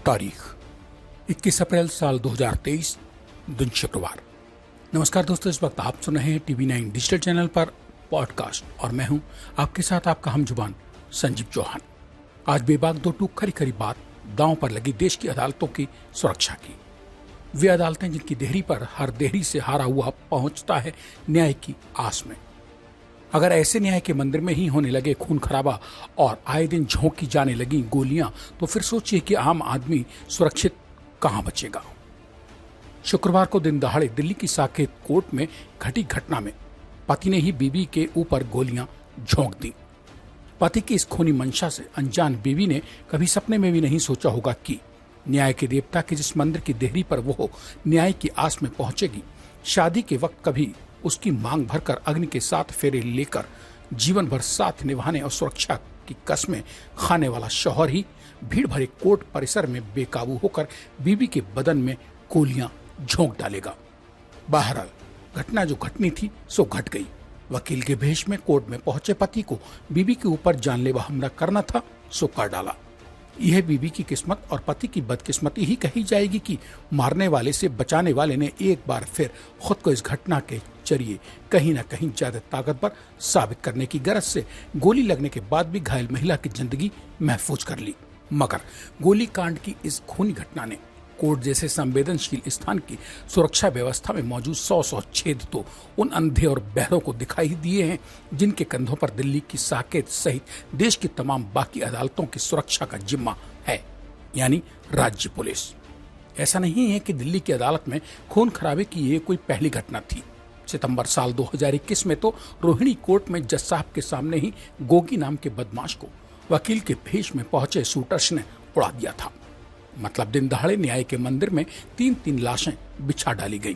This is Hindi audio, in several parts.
तारीख 21 अप्रैल साल 2023, दिन शुक्रवार। नमस्कार दोस्तों, इस वक्त आप सुन रहे हैं TV9 डिजिटल चैनल पर पॉडकास्ट और मैं हूं आपके साथ आपका हमजुबान संजीव चौहान। आज बेबाक दो टूक खरी खरी बात दांव पर लगी देश की अदालतों की सुरक्षा की। वे अदालतें जिनकी देहरी पर हर देहरी से हारा हुआ पहुंचता है न्याय की आस में। अगर ऐसे न्याय के मंदिर में ही होने लगे खून खराबा और आए दिन झोंकी जाने लगी गोलियां, तो फिर सोचिए कि आम आदमी सुरक्षित कहां बचेगा। शुक्रवार को दिन दहाड़े दिल्ली की साकेत कोर्ट में घटी घटना में पति ने ही बीवी के ऊपर गोलियां झोंक दी। पति की इस खूनी मंशा से अनजान बीवी ने कभी सपने में भी नहीं सोचा होगा कि न्याय के देवता के जिस मंदिर की देहरी पर वो न्याय की आस में पहुंचेगी, शादी के वक्त कभी उसकी मांग भरकर अग्नि के 7 फेरे लेकर जीवन भर साथ निभाने और सुरक्षा की कस्में खाने वाला शौहर ही भीड़ भरे कोर्ट परिसर में बेकाबू होकर बीवी के बदन में गोलियां झोंक डालेगा। बहरहाल घटना जो घटनी थी सो घट गई। वकील के भेष में कोर्ट में पहुंचे पति को बीवी के ऊपर जानलेवा हमला करना था सो कर डाला। यह बीवी की किस्मत और पति की बदकिस्मती ही कही जाएगी कि मारने वाले से बचाने वाले ने एक बार फिर खुद को इस घटना के जरिए कहीं न कहीं ज्यादा ताकतवर साबित करने की गरज से गोली लगने के बाद भी घायल महिला की जिंदगी महफूज कर ली। मगर गोली कांड की इस खूनी घटना ने कोर्ट जैसे संवेदनशील स्थान की सुरक्षा व्यवस्था में मौजूद 100 छेद तो उन अंधे और बहरों को दिखाई दिए हैं जिनके कंधों पर दिल्ली की साकेत सहित देश की तमाम बाकी अदालतों की सुरक्षा का जिम्मा है, यानी राज्य पुलिस। ऐसा नहीं है कि दिल्ली की अदालत में खून खराबे की ये कोई पहली घटना थी। सितंबर साल 2021 में तो रोहिणी कोर्ट में जज साहब के सामने ही गोगी नाम के बदमाश को वकील के भेष में पहुंचे शूटर्स ने उड़ा दिया था। मतलब दिन दहाड़े न्याय के मंदिर में 3-3 लाशें बिछा डाली गई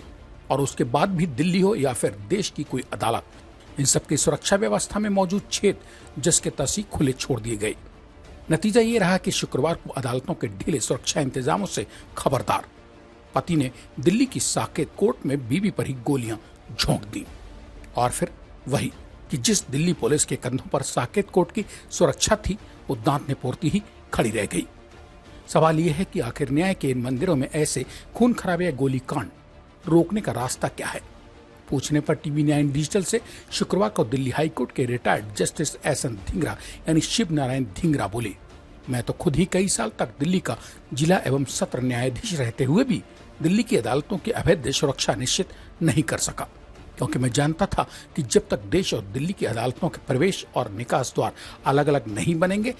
और उसके बाद भी दिल्ली हो या फिर देश की कोई अदालत, इन सबकी सुरक्षा व्यवस्था में मौजूद छेद जस के तस ही खुले छोड़ दिए गए। नतीजा ये रहा कि शुक्रवार को अदालतों के ढीले सुरक्षा इंतजामों से खबरदार पति ने दिल्ली की साकेत कोर्ट में बीवी पर ही गोलियां झोंक दी। और फिर वही कि जिस दिल्ली पुलिस के कंधों पर साकेत कोर्ट की सुरक्षा थी वो दांत निपोरती ही खड़ी रह गई। सवाल यह है कि आखिर न्याय के इन मंदिरों में ऐसे खून खराबे या गोली कांड रोकने का रास्ता क्या है। पूछने पर TV9 डिजिटल से शुक्रवार को दिल्ली हाईकोर्ट के रिटायर्ड जस्टिस एसएन धिंगरा यानी शिव नारायण धिंगरा बोले, मैं तो खुद ही कई साल तक दिल्ली का जिला एवं सत्र न्यायाधीश रहते हुए भी दिल्ली की अदालतों की अवैध सुरक्षा निश्चित नहीं कर सका, क्योंकि मैं जानता था कि जब तक देश और दिल्ली की अदालतों के प्रवेश और निकास द्वार अलग अलग नहीं बनेंगे,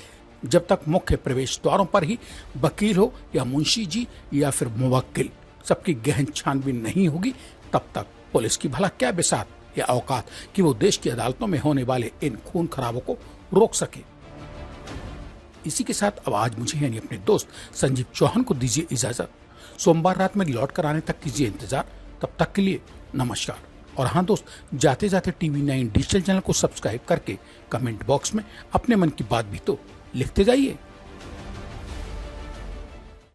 जब तक मुख्य प्रवेश द्वारों पर ही वकील हो या मुंशी जी या फिर मुवक्किल सबकी गहन छानबीन नहीं होगी, तब तक पुलिस की भला क्या बिसात या औकात कि वो देश की अदालतों में होने वाले इन खून खराबों को रोक सके। इसी के साथ अब आज मुझे यानी अपने दोस्त संजीव चौहान को दीजिए इजाजत। सोमवार रात में लौट कर आने तक कीजिए इंतजार। तब तक के लिए नमस्कार। और हाँ दोस्त, जाते जाते TV9 डिजिटल चैनल को सब्सक्राइब करके कमेंट बॉक्स में अपने मन की बात भी तो लिखते जाइए।